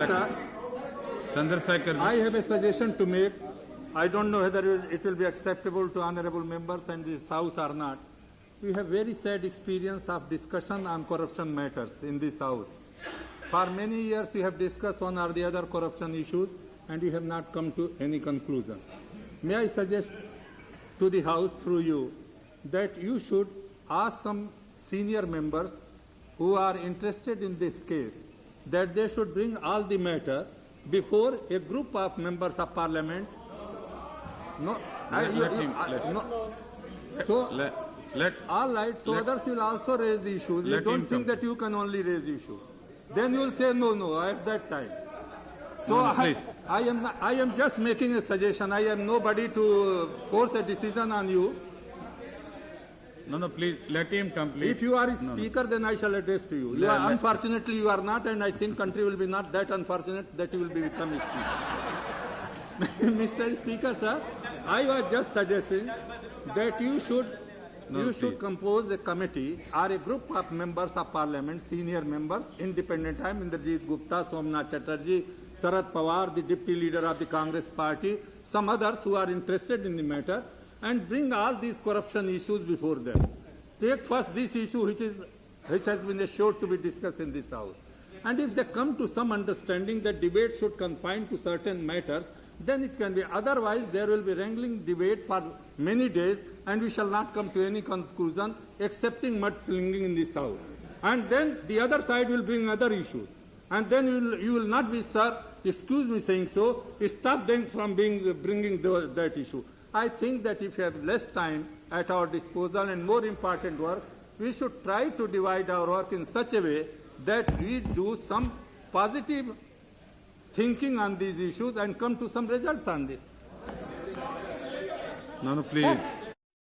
Chandrasekhar, I have a suggestion to make. I don't know whether it will be acceptable to honorable members and this House or not. We have very sad experience of discussion on corruption matters in this House. For many years we have discussed one or the other corruption issues and we have not come to any conclusion. May I suggest to the House through you that you should ask some senior members who are interested in this case that they should bring all the matter before a group of members of parliament. No, all right. So others will also raise issues. You don't think that you can only raise issues. Then you will say no at that time. So I am just making a suggestion. I am nobody to force a decision on you. No, please let him complete. If you are a speaker, then I shall address to you. Unfortunately, you are not, and I think country will be not that unfortunate that you will become a speaker. Mr. Speaker, sir, I was just suggesting that you should compose a committee or a group of members of parliament, senior members, independent time, Indrajit Gupta, Somnath Chatterjee, Sharad Pawar, the deputy leader of the Congress party, some others who are interested in the matter, and bring all these corruption issues before them. Take first this issue which has been assured to be discussed in this House. And if they come to some understanding that debate should confine to certain matters, then it can be. Otherwise, there will be wrangling debate for many days and we shall not come to any conclusion excepting mudslinging in this House. And then the other side will bring other issues. And then you will not be, sir, excuse me saying so, stop them from bringing that issue. I think that if we have less time at our disposal and more important work, we should try to divide our work in such a way that we do some positive thinking on these issues and come to some results on this. No, please.